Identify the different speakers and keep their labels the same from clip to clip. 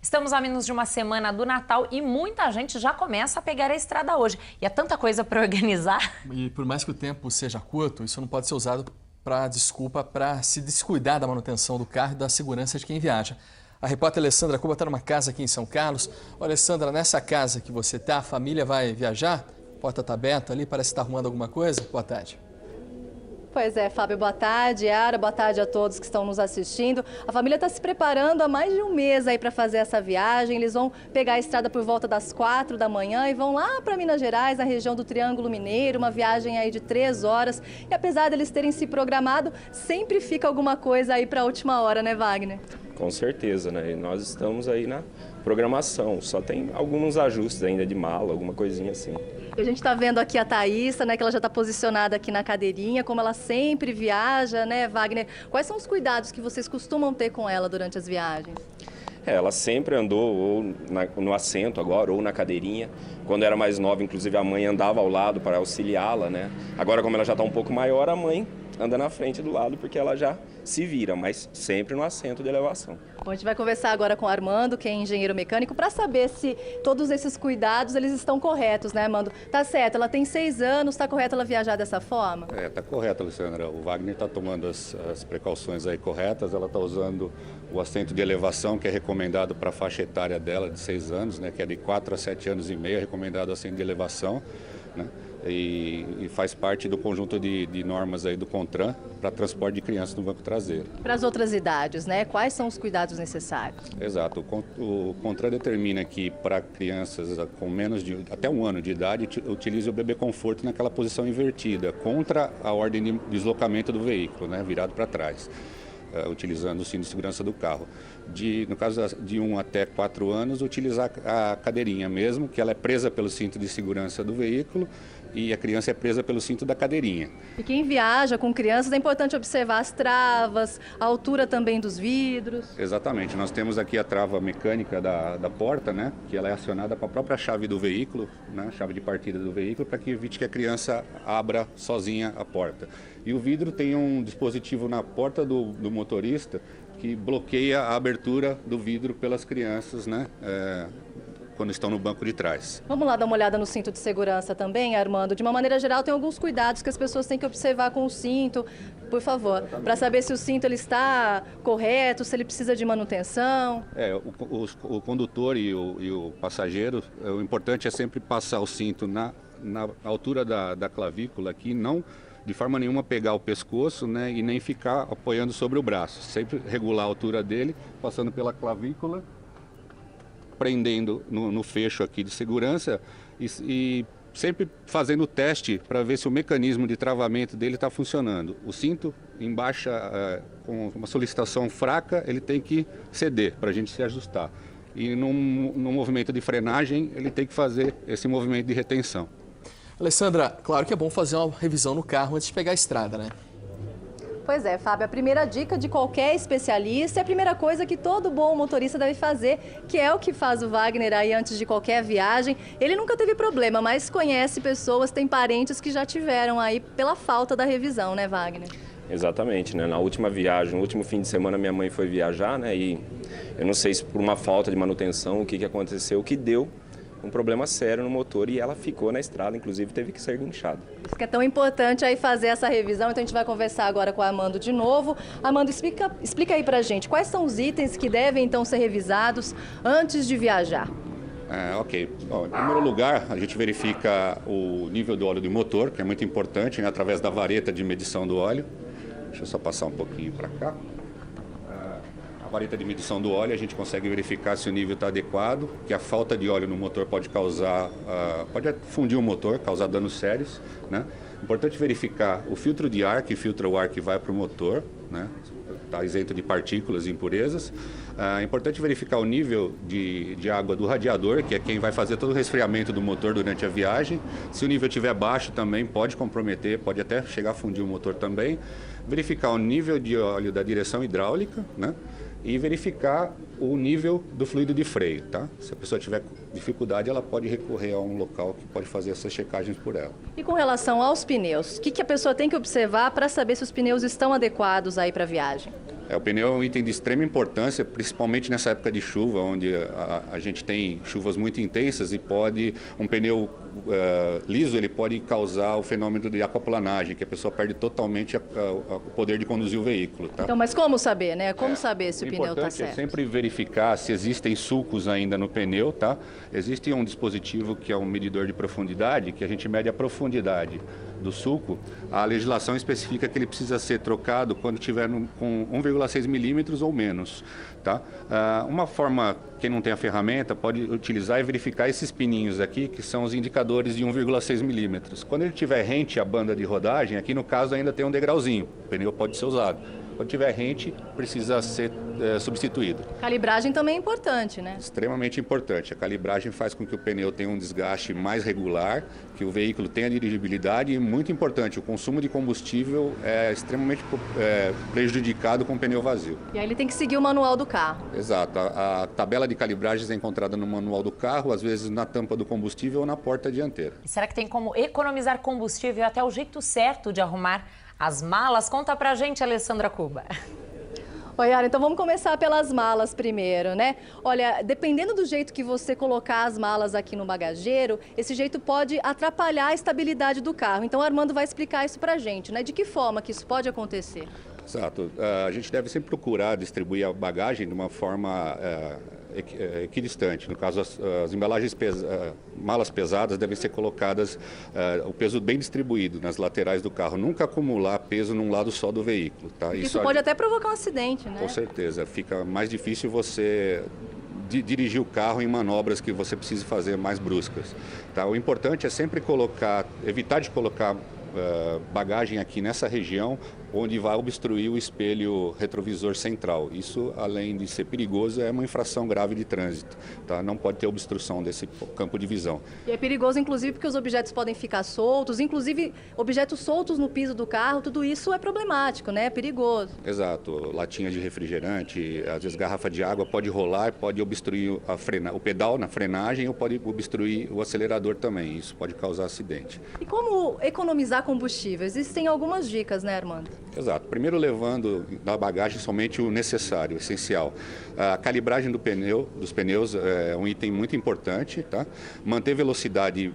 Speaker 1: Estamos a menos de uma semana do Natal e muita gente já começa a pegar a estrada hoje. E é tanta coisa para organizar.
Speaker 2: E por mais que o tempo seja curto, isso não pode ser usado para desculpa para se descuidar da manutenção do carro e da segurança de quem viaja. A repórter Alessandra Cuba está numa casa aqui em São Carlos. Olha, Alessandra, nessa casa que você está, a família vai viajar? A porta está aberta ali, parece que está arrumando alguma coisa? Boa tarde.
Speaker 3: Pois é, Fábio, boa tarde. Yara, boa tarde a todos que estão nos assistindo. A família está se preparando há mais de um mês aí para fazer essa viagem. Eles vão pegar a estrada por volta das 4 da manhã e vão lá para Minas Gerais, na região do Triângulo Mineiro, uma viagem aí de 3 horas. E apesar deles terem se programado, sempre fica alguma coisa aí para a última hora, né, Wagner?
Speaker 4: Com certeza, né? E nós estamos aí na programação, só tem alguns ajustes ainda de mala, alguma coisinha assim.
Speaker 3: A gente está vendo aqui a Thaísa, né, que ela já está posicionada aqui na cadeirinha, como ela sempre viaja, né, Wagner? Quais são os cuidados que vocês costumam ter com ela durante as viagens?
Speaker 4: Ela sempre andou ou no assento agora, ou na cadeirinha. Quando era mais nova, inclusive, a mãe andava ao lado para auxiliá-la, né? Agora, como ela já está um pouco maior, a mãe anda na frente do lado, porque ela já se vira, mas sempre no assento de elevação.
Speaker 3: Bom, a gente vai conversar agora com o Armando, que é engenheiro mecânico, para saber se todos esses cuidados eles estão corretos, né, Armando? Tá certo, ela tem 6 anos, tá correto ela viajar dessa forma?
Speaker 5: Tá correto, Alessandra. O Wagner está tomando as precauções aí corretas, ela está usando o assento de elevação, que é recomendado para a faixa etária dela, de 6 anos, né, que é de 4 a 7 anos e meio, é recomendado o assento de elevação, né? E faz parte do conjunto de normas aí do CONTRAN para transporte de crianças no banco traseiro.
Speaker 3: Para as outras idades, né? Quais são os cuidados necessários?
Speaker 5: Exato. O CONTRAN determina que para crianças com menos de até 1 ano de idade, utilize o bebê conforto naquela posição invertida, contra a ordem de deslocamento do veículo, né? Virado para trás, utilizando o cinto de segurança do carro. No caso de 1 até 4 anos, utilizar a cadeirinha mesmo, que ela é presa pelo cinto de segurança do veículo e a criança é presa pelo cinto da cadeirinha.
Speaker 3: E quem viaja com crianças é importante observar as travas, a altura também dos vidros.
Speaker 5: Exatamente. Nós temos aqui a trava mecânica da porta, né, que ela é acionada com a própria chave do veículo, né, chave de partida do veículo, para que evite que a criança abra sozinha a porta. E o vidro tem um dispositivo na porta do motorista que bloqueia a abertura do vidro pelas crianças, né, quando estão no banco de trás.
Speaker 3: Vamos lá dar uma olhada no cinto de segurança também, Armando. De uma maneira geral, tem alguns cuidados que as pessoas têm que observar com o cinto, por favor, para saber se o cinto ele está correto, se ele precisa de manutenção.
Speaker 5: O condutor e o passageiro, o importante é sempre passar o cinto na altura da clavícula aqui, não de forma nenhuma pegar o pescoço, né, e nem ficar apoiando sobre o braço. Sempre regular a altura dele, passando pela clavícula, prendendo no fecho aqui de segurança e sempre fazendo o teste para ver se o mecanismo de travamento dele está funcionando. O cinto em baixa, com uma solicitação fraca, ele tem que ceder para a gente se ajustar. E no movimento de frenagem, ele tem que fazer esse movimento de retenção.
Speaker 2: Alessandra, claro que é bom fazer uma revisão no carro antes de pegar a estrada, né?
Speaker 3: Pois é, Fábio, a primeira dica de qualquer especialista é a primeira coisa que todo bom motorista deve fazer, que é o que faz o Wagner aí antes de qualquer viagem. Ele nunca teve problema, mas conhece pessoas, tem parentes que já tiveram aí pela falta da revisão, né, Wagner?
Speaker 4: Exatamente, né? Na última viagem, no último fim de semana, minha mãe foi viajar, né? E eu não sei se por uma falta de manutenção, o que aconteceu, que deu um problema sério no motor e ela ficou na estrada, inclusive teve que ser guinchada.
Speaker 3: Isso que é tão importante aí fazer essa revisão, então a gente vai conversar agora com o Armando de novo. Armando, explica aí pra gente, quais são os itens que devem então ser revisados antes de viajar?
Speaker 5: Ok. Bom, em primeiro lugar, a gente verifica o nível do óleo do motor, que é muito importante, né, através da vareta de medição do óleo. Deixa eu só passar um pouquinho para cá. A vareta de medição do óleo, a gente consegue verificar se o nível está adequado, que a falta de óleo no motor pode causar, pode fundir o motor, causar danos sérios, né? Importante verificar o filtro de ar, que filtra o ar que vai para o motor, né? Está isento de partículas e impurezas. É importante verificar o nível de água do radiador, que é quem vai fazer todo o resfriamento do motor durante a viagem. Se o nível estiver baixo também pode comprometer, pode até chegar a fundir o motor também. Verificar o nível de óleo da direção hidráulica, né? E verificar o nível do fluido de freio, tá? Se a pessoa tiver dificuldade, ela pode recorrer a um local que pode fazer essas checagens por ela.
Speaker 3: E com relação aos pneus, o que a pessoa tem que observar para saber se os pneus estão adequados aí para a viagem?
Speaker 5: O pneu é um item de extrema importância, principalmente nessa época de chuva, onde a gente tem chuvas muito intensas e um pneu liso ele pode causar o fenômeno de aquaplanagem, que a pessoa perde totalmente o poder de conduzir o veículo. Tá?
Speaker 3: Então, mas como saber, né? Como saber se o pneu está certo?
Speaker 5: O importante é sempre verificar se existem sulcos ainda no pneu, tá? Existe um dispositivo que é um medidor de profundidade, que a gente mede a profundidade do sulco. A legislação especifica que ele precisa ser trocado quando tiver com 1,6 milímetros ou menos. Tá? Uma forma, quem não tem a ferramenta, pode utilizar e verificar esses pininhos aqui, que são os indicadores de 1,6 milímetros. Quando ele tiver rente à banda de rodagem, aqui no caso ainda tem um degrauzinho, o pneu pode ser usado. Quando tiver rente, precisa ser substituído.
Speaker 3: Calibragem também é importante, né?
Speaker 5: Extremamente importante. A calibragem faz com que o pneu tenha um desgaste mais regular, que o veículo tenha dirigibilidade e, muito importante, o consumo de combustível é extremamente prejudicado com o pneu vazio.
Speaker 3: E aí ele tem que seguir o manual do carro.
Speaker 5: Exato. A tabela de calibragens é encontrada no manual do carro, às vezes na tampa do combustível ou na porta dianteira.
Speaker 1: E será que tem como economizar combustível até o jeito certo de arrumar as malas? Conta pra gente, Alessandra Cuba.
Speaker 3: Oi, Yara, então vamos começar pelas malas primeiro, né? Olha, dependendo do jeito que você colocar as malas aqui no bagageiro, esse jeito pode atrapalhar a estabilidade do carro. Então o Armando vai explicar isso pra gente, né? De que forma que isso pode acontecer?
Speaker 5: Exato. A gente deve sempre procurar distribuir a bagagem de uma forma equidistante. No caso, as embalagens malas pesadas devem ser colocadas o peso bem distribuído nas laterais do carro, nunca acumular peso num lado só do veículo. Tá?
Speaker 3: Isso pode até provocar um acidente, né?
Speaker 5: Com certeza. Fica mais difícil você dirigir o carro em manobras que você precise fazer mais bruscas. Tá? O importante é sempre evitar de colocar bagagem aqui nessa região onde vai obstruir o espelho retrovisor central. Isso, além de ser perigoso, é uma infração grave de trânsito. Tá? Não pode ter obstrução desse campo de visão.
Speaker 3: E é perigoso, inclusive, porque os objetos podem ficar soltos, inclusive objetos soltos no piso do carro, tudo isso é problemático, né? É perigoso.
Speaker 5: Exato. Latinha de refrigerante, às vezes garrafa de água pode rolar, pode obstruir o pedal na frenagem ou pode obstruir o acelerador também. Isso pode causar acidente.
Speaker 3: E como economizar combustível? Existem algumas dicas, né, Armando?
Speaker 5: Exato. Primeiro, levando na bagagem somente o necessário, o essencial. A calibragem dos pneus é um item muito importante. Tá? Manter velocidade,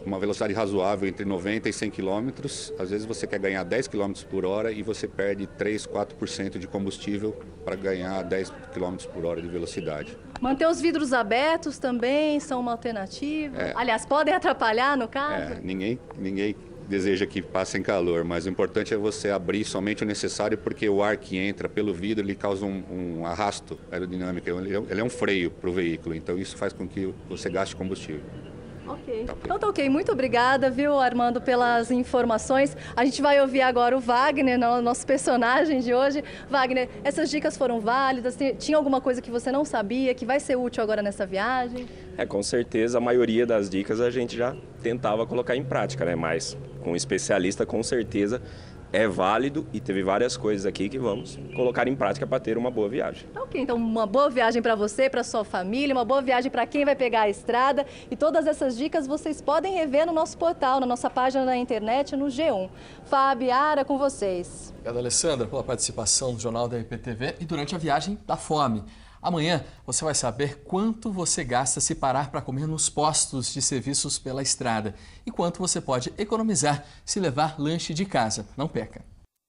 Speaker 5: uma velocidade razoável entre 90 e 100 km. Às vezes você quer ganhar 10 km por hora e você perde 3, 4% de combustível para ganhar 10 km por hora de velocidade.
Speaker 3: Manter os vidros abertos também são uma alternativa. Aliás, podem atrapalhar no caso?
Speaker 5: Ninguém deseja que passem calor, mas o importante é você abrir somente o necessário, porque o ar que entra pelo vidro ele causa um arrasto aerodinâmico, ele é um freio para o veículo, então isso faz com que você gaste combustível.
Speaker 3: Ok. Então tá ok. Muito obrigada, viu, Armando, pelas informações. A gente vai ouvir agora o Wagner, nosso personagem de hoje. Wagner, essas dicas foram válidas? Tinha alguma coisa que você não sabia, que vai ser útil agora nessa viagem?
Speaker 4: Com certeza, a maioria das dicas a gente já tentava colocar em prática, né? Mas com um especialista, com certeza, é válido e teve várias coisas aqui que vamos colocar em prática para ter uma boa viagem.
Speaker 3: Ok, então uma boa viagem para você, para sua família, uma boa viagem para quem vai pegar a estrada. E todas essas dicas vocês podem rever no nosso portal, na nossa página na internet, no G1. Fábio, Yara, com vocês.
Speaker 2: Obrigado, Alessandra, pela participação no Jornal da IPTV e durante a viagem da fome. Amanhã você vai saber quanto você gasta se parar para comer nos postos de serviços pela estrada e quanto você pode economizar se levar lanche de casa. Não perca!